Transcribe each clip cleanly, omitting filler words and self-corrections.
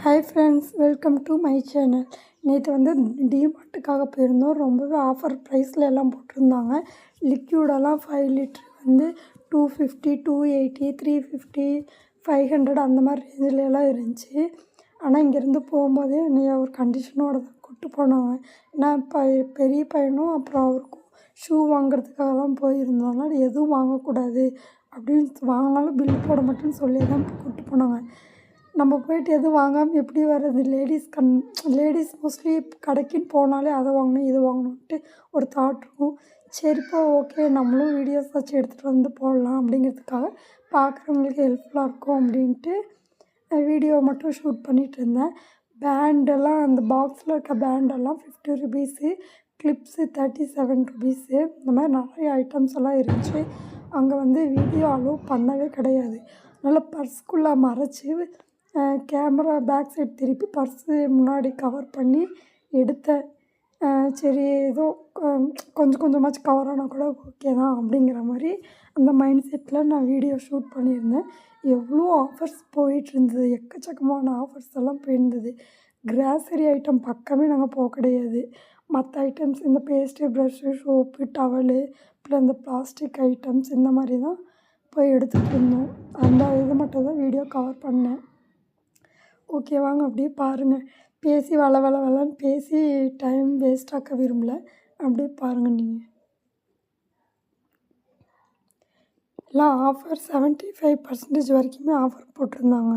Hi friends, welcome to my channel. நேற்று வந்து டிமார்ட்டுக்காக போயிருந்தோம். ரொம்பவே ஆஃபர் ப்ரைஸில் எல்லாம் போட்டிருந்தாங்க. லிக்யூடெல்லாம் 5 லிட்ரு வந்து 250, 280, 350, 500 அந்த மாதிரி ரேஞ்சிலலாம் இருந்துச்சு. ஆனால் இங்கேருந்து போகும்போதே என்னைய ஒரு கண்டிஷனோடு தான் கூப்பிட்டு போனாங்க. ஏன்னா பெரிய பையனும் அப்புறம் அவருக்கும் ஷூ வாங்குறதுக்காக தான் போயிருந்தோம். அதனால் எதுவும் வாங்கக்கூடாது அப்படின்னு, வாங்கினாலும் பில் போட மாட்டேன்னு சொல்லி தான் கூப்பிட்டு போனாங்க. நம்ம போய்ட்டு எதுவும் வாங்காமல் எப்படி வர்றது? லேடீஸ் மோஸ்ட்லி கடைக்குன்னு போனாலே அதை வாங்கணும் இது வாங்கணுன்ட்டு ஒரு தாட் இருக்கும். சரிப்பா, ஓகே, நம்மளும் வீடியோஸ் வச்சு எடுத்துகிட்டு வந்து போடலாம் அப்படிங்கிறதுக்காக பார்க்குறவங்களுக்கு ஹெல்ப்ஃபுல்லாக இருக்கும் அப்படின்ட்டு வீடியோ மட்டும் ஷூட் பண்ணிகிட்டு இருந்தேன். பேண்டெல்லாம், அந்த பாக்ஸில் இருக்க பேண்டெல்லாம் 50 ருபீஸு, கிளிப்ஸு 37 ருபீஸு, இந்த மாதிரி நிறைய ஐட்டம்ஸ் எல்லாம் இருந்துச்சு. அங்கே வந்து வீடியோ அலோவ் பண்ணவே கிடையாது. அதனால் பர்ஸ்குள்ளே மறைச்சி கேமரா பேக் சைட் திருப்பி பர்ஸு முன்னாடி கவர் பண்ணி எடுத்தேன். சரி, ஏதோ கொஞ்சம் கொஞ்சமாச்சும் கவர் ஆனால் கூட ஓகே தான் அப்படிங்கிற மாதிரி அந்த மைண்ட் செட்டில் நான் வீடியோ ஷூட் பண்ணியிருந்தேன். எவ்வளோ ஆஃபர்ஸ் போயிட்டுருந்தது, எக்கச்சக்கமான ஆஃபர்ஸ் எல்லாம் போயிருந்தது. கிராசரி ஐட்டம் பக்கமே நாங்கள் போக கிடையாது. மற்ற ஐட்டம்ஸ், இந்த பேஸ்ட்டு, ப்ரஷ்ஷு, சோப்பு, டவலு, அப்புறம் இந்த பிளாஸ்டிக் ஐட்டம்ஸ், இந்த மாதிரி தான் போய் எடுத்துகிட்டு இருந்தோம். அந்த இது மட்டும் தான் வீடியோ கவர் பண்ணேன். ஓகே, வாங்க அப்படியே பாருங்கள். பேசி வளன்னு பேசி டைம் வேஸ்ட் ஆக்க விரும்பல. அப்படியே பாருங்கள். நீங்கள் எல்லாம் ஆஃபர் 75% வரைக்குமே ஆஃபர் போட்டிருந்தாங்க.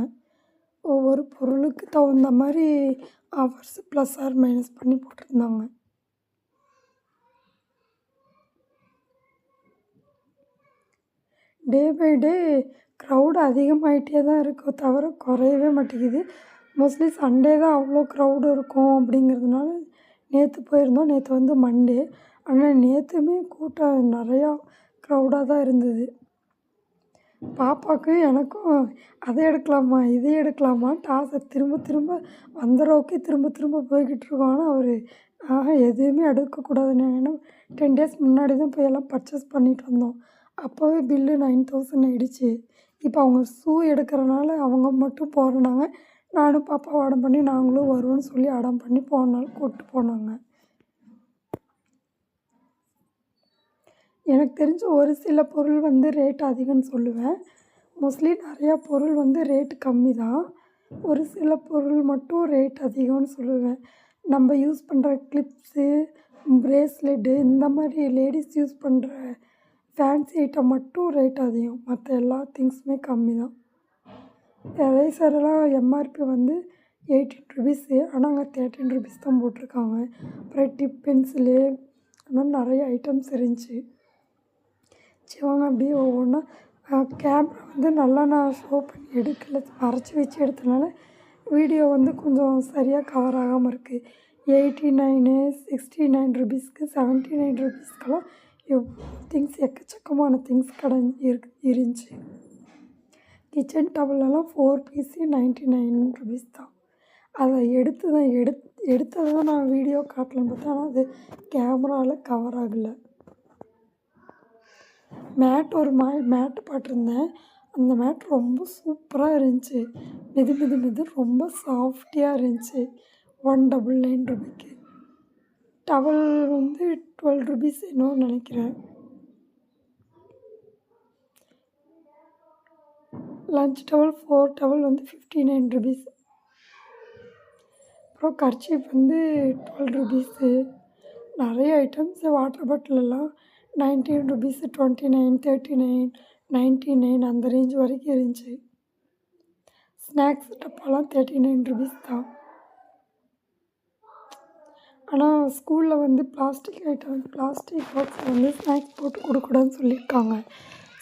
ஒவ்வொரு பொருளுக்கு தகுந்த மாதிரி ஆஃபர்ஸ் ப்ளஸ் ஆர் மைனஸ் பண்ணி போட்டிருந்தாங்க. டே பை டே க்ரௌடு அதிகமாகிட்டே தான் இருக்கோ தவிர குறையவே மாட்டேங்குது. மோஸ்ட்லி சண்டே தான் அவ்வளோ க்ரௌடு இருக்கும் அப்படிங்கிறதுனால நேற்று போயிருந்தோம். நேற்று வந்து மண்டே, ஆனால் நேற்றுமே கூட்டம் நிறையா க்ரௌடாக தான் இருந்தது. பாப்பாவுக்கு எனக்கும் அதை எடுக்கலாமா இதை எடுக்கலாமான்ட்டு ஆசை. திரும்ப திரும்ப வந்துடுறோக்கே திரும்ப போய்கிட்டு இருக்கோம். ஆனால் அவர் எதுவுமே எடுக்கக்கூடாதுன்னு, ஏன்னா 10 days முன்னாடி தான் போய் எல்லாம் பர்ச்சேஸ் பண்ணிட்டு வந்தோம். அப்போவே பில்லு 9000 ஆகிடுச்சு. இப்போ அவங்க ஷூ எடுக்கிறனால அவங்க மட்டும் போகிறனாங்க. நானும் பாப்பாவை அடம் பண்ணி நாங்களும் வருவோன்னு சொல்லி அடம் பண்ணி போனாலும் கூப்பிட்டு போனாங்க. எனக்கு தெரிஞ்ச ஒரு சில பொருள் வந்து ரேட் அதிகம்னு சொல்லுவேன். மோஸ்ட்லி நிறையா பொருள் வந்து ரேட்டு கம்மி தான். ஒரு சில பொருள் மட்டும் ரேட் அதிகம்னு சொல்லுவேன். நம்ம யூஸ் பண்ணுற கிளிப்ஸு, ப்ரேஸ்லெட்டு, இந்த மாதிரி லேடிஸ் யூஸ் பண்ணுற ஃபேன்சி ஐட்டம் மட்டும் ரேட் அதிகம். மற்ற எல்லா திங்ஸுமே கம்மி தான். எரேசரெல்லாம் எம்ஆர்பி வந்து 18 ருபீஸு, ஆனால் அங்கே 13 ருபீஸ் தான் போட்டிருக்காங்க. அப்புறம் டிப் பென்சிலு, அந்த மாதிரி நிறைய ஐட்டம்ஸ் இருந்துச்சு. சரி, வாங்க அப்படியே ஒவ்வொன்றா. கேமரா வந்து நல்லா நான் ஷோ பண்ணி எடுக்கலை, மறைச்சி வச்சு எடுத்தனால வீடியோ வந்து கொஞ்சம் சரியாக கவர் ஆகாமல் இருக்குது. 89, 69 ருபீஸ்க்கு, 79 ருபீஸ்க்கெல்லாம் எவ்வளோ திங்ஸ், எக்கச்சக்கமான திங்ஸ் இருந்துச்சு. கிச்சன் டவலெல்லாம் 4 பீஸு 99 ருபீஸ் தான். அதை எடுத்ததை தான் நான் வீடியோ காட்டலான்னு பார்த்தேன். ஆனால் அது கேமராவில் கவர் ஆகலை. ஒரு மேட்டு போட்டிருந்தேன். அந்த மேட் ரொம்ப சூப்பராக இருந்துச்சு. மெது ரொம்ப சாஃப்டியாக இருந்துச்சு. 199 ருபீக்கு. டவல் வந்து 12 ருபீஸ் என்னன்னு நினைக்கிறேன். லஞ்ச் டவல் 4 டவல் வந்து 59 ருபீஸ். அப்புறம் கர்ச்சீஃப் வந்து 12 ருபீஸு. நிறைய ஐட்டம்ஸ், வாட்டர் பாட்டிலெல்லாம் 19 ருபீஸு, 29, 39, 99 அந்த ரேஞ்ச் வரைக்கும் இருந்துச்சு. ஸ்நாக்ஸ் டப்பாலாம் 39 ருபீஸ் தான். ஆனால் ஸ்கூலில் வந்து பிளாஸ்டிக் பாக்ஸில் வந்து ஸ்நாக்ஸ் போட்டு கொடுக்கூடாதுன்னு சொல்லியிருக்காங்க.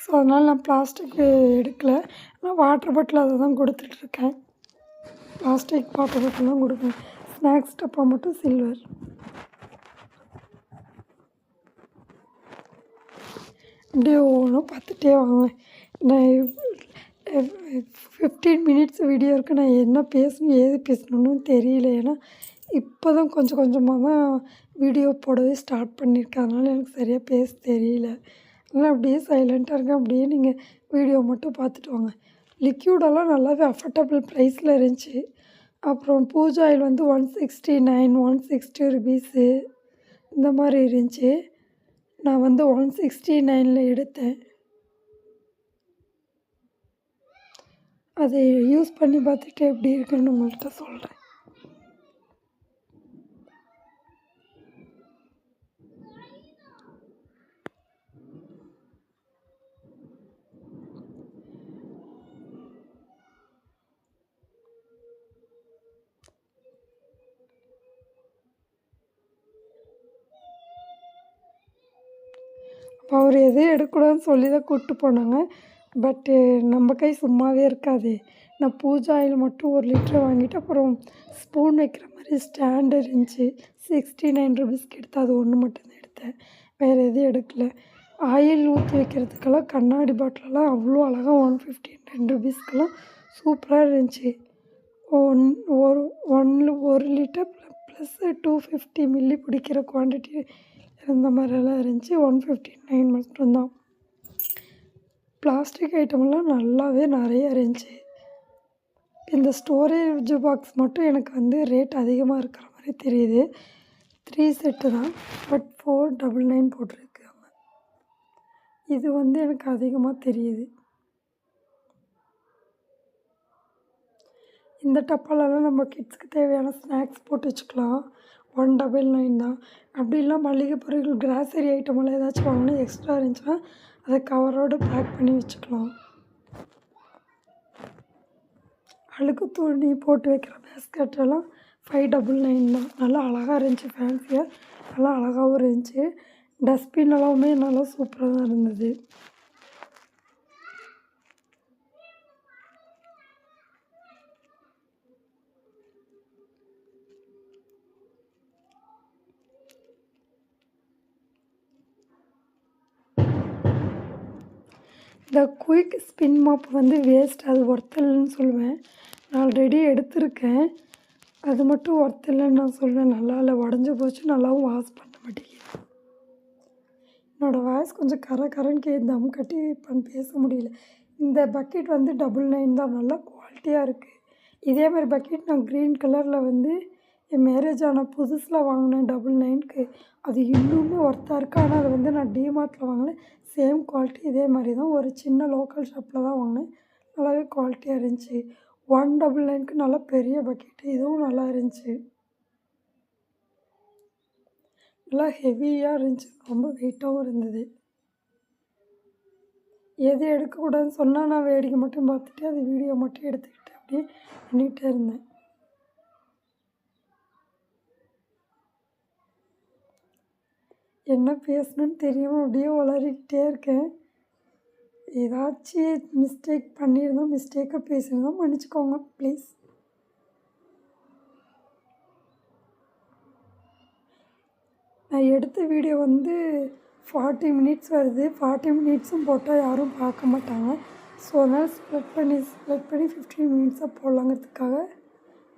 ஸோ அதனால் நான் பிளாஸ்டிக் எடுக்கலை. ஆனால் வாட்டர் பாட்டில் அதை தான் கொடுத்துட்ருக்கேன். பிளாஸ்டிக் வாட்டர் பாட்டில் தான் கொடுப்பேன். ஸ்நாக்ஸ் டப்பா மட்டும் சில்வர். அப்படியே ஒவ்வொன்றும் பார்த்துட்டே வாங்க. நான் 15 மினிட்ஸ் வீடியோ இருக்குது. நான் என்ன பேசணும் ஏது பேசணுன்னு தெரியல. ஏன்னா இப்போ தான் கொஞ்சம் கொஞ்சமாக தான் வீடியோ போடவே ஸ்டார்ட் பண்ணியிருக்கேன். அதனால் எனக்கு சரியாக பேச தெரியல. அதனால் அப்படியே சைலண்ட்டாக இருக்கேன். அப்படியே நீங்கள் வீடியோ மட்டும் பார்த்துட்டு வாங்க. லிக்யூடெல்லாம் நல்லாவே அஃபோர்டபுள் ப்ரைஸில் இருந்துச்சு. அப்புறம் பூஜா ஆயில் வந்து 169 160 ருபீஸு இந்த மாதிரி இருந்துச்சு. நான் வந்து 169ல் எடுத்தேன். அதை யூஸ் பண்ணி பார்த்துட்டு எப்படி இருக்குன்னு உங்கள்கிட்ட சொல்கிறேன். அப்போ அவர் எதையும் எடுக்கக்கூடாதுன்னு சொல்லி தான் கூப்பிட்டு போனாங்க. பட்டு நம்ம கை சும்மாவே இருக்காது. நான் பூஜா ஆயில் மட்டும் 1 லிட்டர் வாங்கிட்டு அப்புறம் ஸ்பூன் வைக்கிற மாதிரி ஸ்டாண்டு இருந்துச்சு. 69 ருபீஸ்க்கு எடுத்தேன். அது ஒன்று மட்டும்தான் எடுத்தேன். வேறு எதுவும் எடுக்கல. ஆயில் ஊற்றி வைக்கிறதுக்கெல்லாம் கண்ணாடி பாட்டிலெல்லாம் அவ்வளோ அழகாக 115 ருபீஸ்க்கெல்லாம் சூப்பராக இருந்துச்சு. ஒரு லிட்டர் ப்ளஸ் 250 மில்லி பிடிக்கிற குவான்டிட்டி இருந்த மாதிரியெல்லாம் இருந்துச்சு. 159 மட்டும்தான். பிளாஸ்டிக் ஐட்டமெல்லாம் நல்லாவே நிறைய இருந்துச்சு. இந்த ஸ்டோரேஜ் பாக்ஸ் மட்டும் எனக்கு வந்து ரேட் அதிகமாக இருக்கிற மாதிரி தெரியுது. 3 செட்டு தான், பட் 499 போட்டிருக்காங்க. இது வந்து எனக்கு அதிகமாக தெரியுது. இந்த டப்பாலெல்லாம் நம்ம கிட்ஸ்க்கு தேவையான ஸ்நாக்ஸ் போட்டு வச்சுக்கலாம். 199 தான். அப்படி இல்லை மளிகை பொருட்கள் கிராசரி ஐட்டமெல்லாம் ஏதாச்சும் வாங்கினா எக்ஸ்ட்ரா இருந்துச்சுன்னா அதை கவரோடு பேக் பண்ணி வச்சுக்கலாம். அழுக்கு துணி போட்டு வைக்கிற பேஸ்கெட்டெல்லாம் 599 தான். நல்லா அழகாக இருந்துச்சு, ஃபேன்சியாக நல்லா அழகாகவும் இருந்துச்சு. டஸ்ட்பின் எல்லாமே நல்லா சூப்பராக தான் இருந்தது. இந்த குயிக் ஸ்பின் மாப் வந்து வேஸ்ட், அது ஒர்த் இல்லைன்னு சொல்லுவேன். நான் ஆல்ரெடி எடுத்திருக்கேன். அது மட்டும் ஒர்த் இல்லைன்னு நான் சொல்லுவேன். நல்லா இல்லை, உடஞ்சி போச்சு, நல்லாவும் வாஷ் பண்ண மாட்டேங்குது. என்னோடய வாய்ஸ் கொஞ்சம் கரன்னு தம் கட்டி பேச முடியல. இந்த பக்கெட் வந்து 99 தான். நல்லா குவாலிட்டியாக இருக்குது. இதே மாதிரி பக்கெட் நான் க்ரீன் கலரில் வந்து என் மேரேஜ் ஆன புதுசில் வாங்கினேன் 99க்கு. அது இன்னுமே ஒர்த்தாக இருக்குது. ஆனால் அது வந்து நான் டிமார்ட்டில் வாங்கினேன். சேம் குவாலிட்டி இதே மாதிரி தான். ஒரு சின்ன லோக்கல் ஷாப்பில் தான் வாங்கினேன். நல்லாவே குவாலிட்டியாக இருந்துச்சு. 199க்கு நல்லா பெரிய பக்கெட்டு. இதுவும் நல்லா இருந்துச்சு. நல்லா ஹெவியாக இருந்துச்சு. ரொம்ப வெயிட்டாகவும் இருந்தது. எது எடுக்கக்கூடாதுன்னு சொன்னால் நான் வேடிக்கை மட்டும் பார்த்துட்டு அது வீடியோ மட்டும் எடுத்துக்கிட்டு அப்படியே பண்ணிகிட்டே இருந்தேன். என்ன பேசணுன்னு தெரியாமல் அப்படியே உளறிக்கிட்டே இருக்கேன். ஏதாச்சும் மிஸ்டேக் பண்ணியிருந்தோம், மிஸ்டேக்காக பேசியிருந்தோம், மன்னிச்சிக்கோங்க ப்ளீஸ். நான் எடுத்த வீடியோ வந்து 40 மினிட்ஸ் வருது. 40 மினிட்ஸும் போட்டால் யாரும் பார்க்க மாட்டாங்க. ஸோ அதனால் ஸ்ப்ளிட் பண்ணி 15 மினிட்ஸாக போடலாங்கிறதுக்காக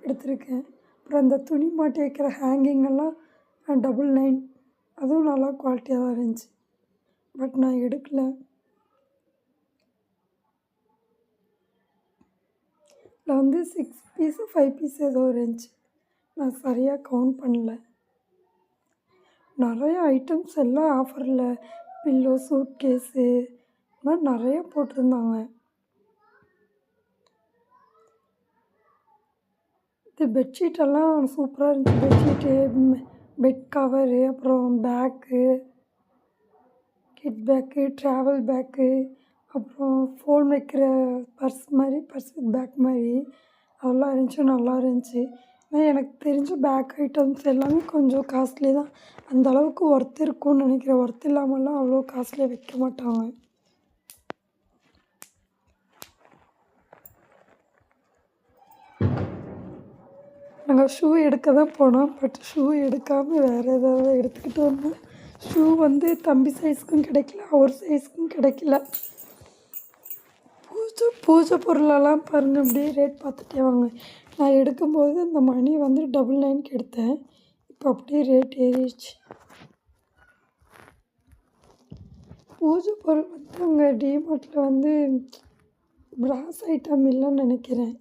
எடுத்திருக்கேன். அப்புறம் அந்த துணி மாட்டி வைக்கிற ஹேங்கிங்கெல்லாம் 99, அதுவும் நல்லா குவாலிட்டியாக தான் இருந்துச்சு. பட் நான் எடுக்கலை. இதில் வந்து 6 பீஸு 5 பீஸ் ஏதோ இருந்துச்சு. நான் சரியாக கவுண்ட் பண்ணல. நிறைய ஐட்டம்ஸ் எல்லாம் ஆஃபரில், பில்லோ, சூட் கேஸு, இந்த மாதிரி நிறைய போட்டிருந்தாங்க. இது பெட்ஷீட்டெல்லாம் சூப்பராக இருந்துச்சு. பெட்ஷீட்டு, பெட் கவரு, அப்புறம் bag, kit bag, travel bag, அப்புறம் ஃபோன் வைக்கிற பர்ஸ் மாதிரி, பர்ஸ் வித் பேக் மாதிரி அதெல்லாம் இருந்துச்சு. நல்லா இருந்துச்சு. ஆனால் எனக்கு தெரிஞ்ச பேக் ஐட்டம்ஸ் எல்லாமே கொஞ்சம் காஸ்ட்லி தான். அந்தளவுக்கு ஒர்த் இருக்கும்னு நினைக்கிறேன். ஒர்த் இல்லாமல்லாம் அவ்வளோ காஸ்ட்லியாக வைக்க மாட்டாங்க. நாங்கள் ஷூ எடுக்க தான் போனோம். பட் ஷூ எடுக்காமல் வேறு ஏதாவது எடுத்துக்கிட்டு வந்தோம். ஷூ வந்து தம்பி சைஸ்க்கும் கிடைக்கல, அவர் சைஸ்க்கும் கிடைக்கல. பூஜை பொருளெல்லாம் பாருங்கள், அப்படியே ரேட் பார்த்துட்டே வாங்க. நான் எடுக்கும்போது இந்த மணி வந்து 99க்கு எடுத்தேன். இப்போ அப்படியே ரேட் ஏறிடுச்சு. பூஜை பொருள் வந்து அங்கே டிமார்ட்டில் வந்து பிராஸ் ஐட்டம் இல்லைன்னு நினைக்கிறேன்.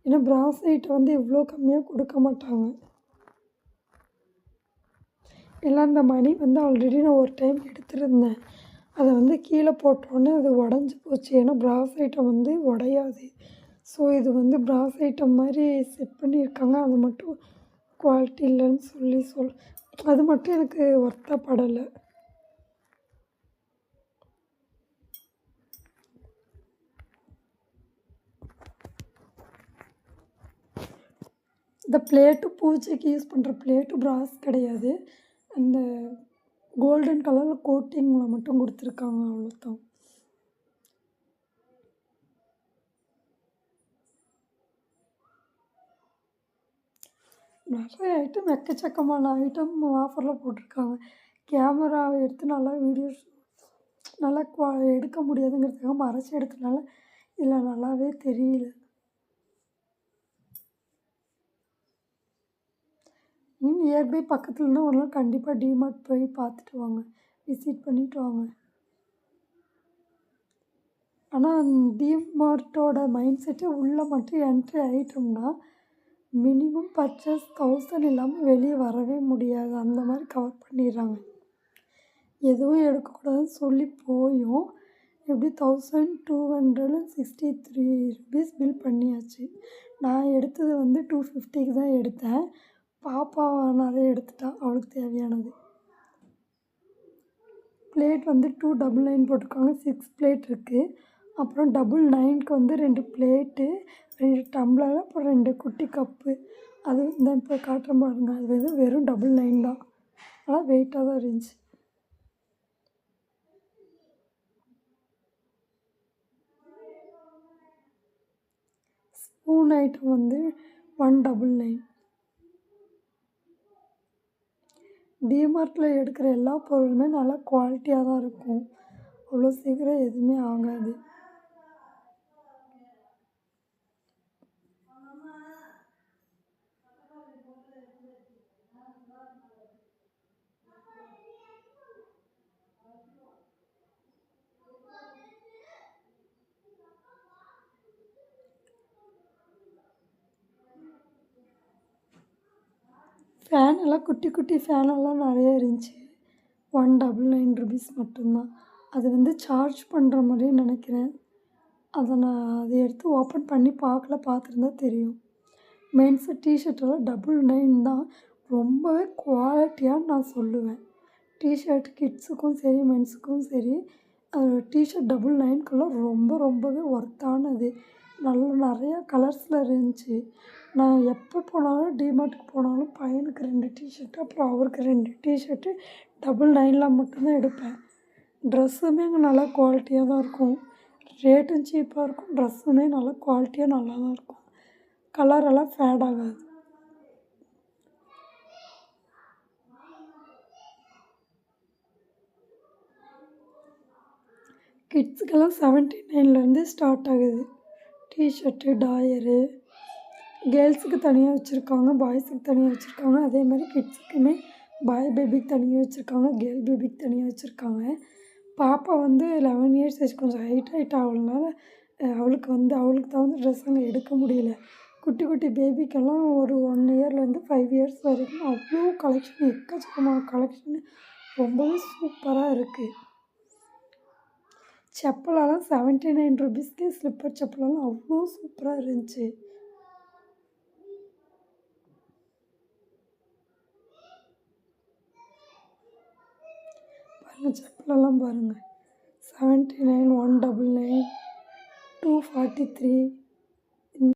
ஏன்னா ப்ராஸைட்டை வந்து இவ்வளோ கம்மியாக கொடுக்க மாட்டாங்க. எல்லாம் இந்த மணி வந்து ஆல்ரெடி நான் ஒரு டைம் எடுத்திருந்தேன். அதை வந்து கீழே போட்டோன்னே அது உடஞ்சி போச்சு. ஏன்னா ப்ராஸ் ஐட்டம் வந்து உடையாது. ஸோ இது வந்து ப்ராஸ் ஐட்டம் மாதிரி செட் பண்ணியிருக்காங்க. அது மட்டும் குவாலிட்டி இல்லைன்னு அது மட்டும் எனக்கு ஒர்த்தாக படலை. இந்த பிளேட்டு பூஜைக்கு யூஸ் பண்ணுற பிளேட்டு ப்ராஸ் கிடையாது. அந்த கோல்டன் கலரில் கோட்டிங்கில் மட்டும் கொடுத்துருக்காங்க, அவ்வளோதான். நிறைய ஐட்டம் எக்கச்சக்கமான ஐட்டம் ஆஃபரில் போட்டிருக்காங்க. கேமராவை எடுத்து நல்லா வீடியோஸ் நல்லா எடுக்க முடியாதுங்கிறதுக்காக மறைச்சி எடுத்தனால இதில் நல்லாவே தெரியல. நியர்பை பக்கத்துலனா ஒரு நாள் கண்டிப்பாக டிமார்ட் போய் பார்த்துட்டு வாங்க, விசிட் பண்ணிவிட்டு வாங்க. ஆனால் டிமார்ட்டோட மைண்ட் செட்டு உள்ளே மட்டும் என்ட்ரி ஆகிட்டோம்னா மினிமம் பர்ச்சேஸ் 1000 இல்லாமல் வெளியே வரவே முடியாது. அந்த மாதிரி கவர் பண்ணிடுறாங்க. எதுவும் எடுக்கக்கூடாதுன்னு சொல்லி போயும் எப்படி 1263 ருபீஸ் பில் பண்ணியாச்சு. நான் எடுத்தது வந்து 250க்கு தான் எடுத்தேன். பாப்பா நிறைய எடுத்துட்டா, அவளுக்கு தேவையானது. பிளேட் வந்து 299 போட்டிருக்காங்க. 6 பிளேட் இருக்குது. அப்புறம் 999க்கு வந்து 2 பிளேட்டு, 2 டம்ளர், அப்புறம் 2 குட்டி கப்பு. அது இந்த இப்போ காட்டுற பாருங்க, அது வந்து வெறும் 99 தான். ஆனால் வெயிட்டாக தான் இருந்துச்சு. ஸ்பூன் ஐட்டம் வந்து 199. டிமார்ட்டில் எடுக்கிற எல்லா பொருளுமே நல்லா குவாலிட்டியாக தான் இருக்கும். அவ்வளோ சீக்கிரம் எதுவுமே ஆகாது. ஃபேனெல்லாம் குட்டி குட்டி ஃபேனெல்லாம் நிறைய இருந்துச்சு. 199 ருபீஸ் மட்டும்தான். அது வந்து சார்ஜ் பண்ணுற மாதிரி நினைக்கிறேன். அதை எடுத்து ஓப்பன் பண்ணி பார்த்துருந்தா தெரியும். மென்ஸு டிஷர்ட்டெல்லாம் 99 தான். ரொம்பவே குவாலிட்டியான்னு நான் சொல்லுவேன். டிஷர்ட் கிட்ஸுக்கும் சரி மென்ஸுக்கும் சரி டிஷர்ட் 99க்குலாம் ரொம்பவே ஒர்த்தானது. நிறையா கலர்ஸில் இருந்துச்சு. நான் எப்போ போனாலும் டிமார்ட்டுக்கு போனாலும் பையனுக்கு 2 டிஷர்ட்டு, அப்புறம் அவருக்கு 2 டிஷர்ட்டு 99ல் மட்டும்தான் எடுப்பேன். ட்ரெஸ்ஸுமே அங்கே நல்லா குவாலிட்டியாக தான் இருக்கும். ரேட்டும் சீப்பாக இருக்கும். ட்ரெஸ்ஸுமே நல்லா குவாலிட்டியாக நல்லா தான் இருக்கும். கலரெல்லாம் ஃபேட் ஆகாது. கிட்ஸுக்கெல்லாம் 79லேருந்து ஸ்டார்ட் ஆகுது. டிஷர்ட்டு, டாயரு. கேர்ள்ஸுக்கு தனியாக வச்சுருக்காங்க, பாய்ஸுக்கு தனியாக வச்சுருக்காங்க. அதே மாதிரி கிட்ஸுக்குமே பாய் பேபிக்கு தனியாக வச்சுருக்காங்க, கேர்ள் பேபிக்கு தனியாக வச்சுருக்காங்க. பாப்பா வந்து 11 இயர்ஸ் ஆச்சு. கொஞ்சம் ஹைட் ஆகலனால அவளுக்கு தகுந்த ட்ரெஸ் அங்கே எடுக்க முடியல. குட்டி குட்டி பேபிக்கெல்லாம் ஒரு 1 இயர்லேருந்து 5 இயர்ஸ் வரைக்கும் அவ்வளோ கலெக்ஷன், எக்கச்சக்கமான கலெக்ஷன் ரொம்பவே சூப்பராக இருக்குது. செப்பலெல்லாம் 79 ருபீஸ்க்கு ஸ்லிப்பர் செப்பலெல்லாம் அவ்வளோ சூப்பராக இருந்துச்சு. பாருங்கள், செப்பலெல்லாம் பாருங்கள். 79, 199, 243.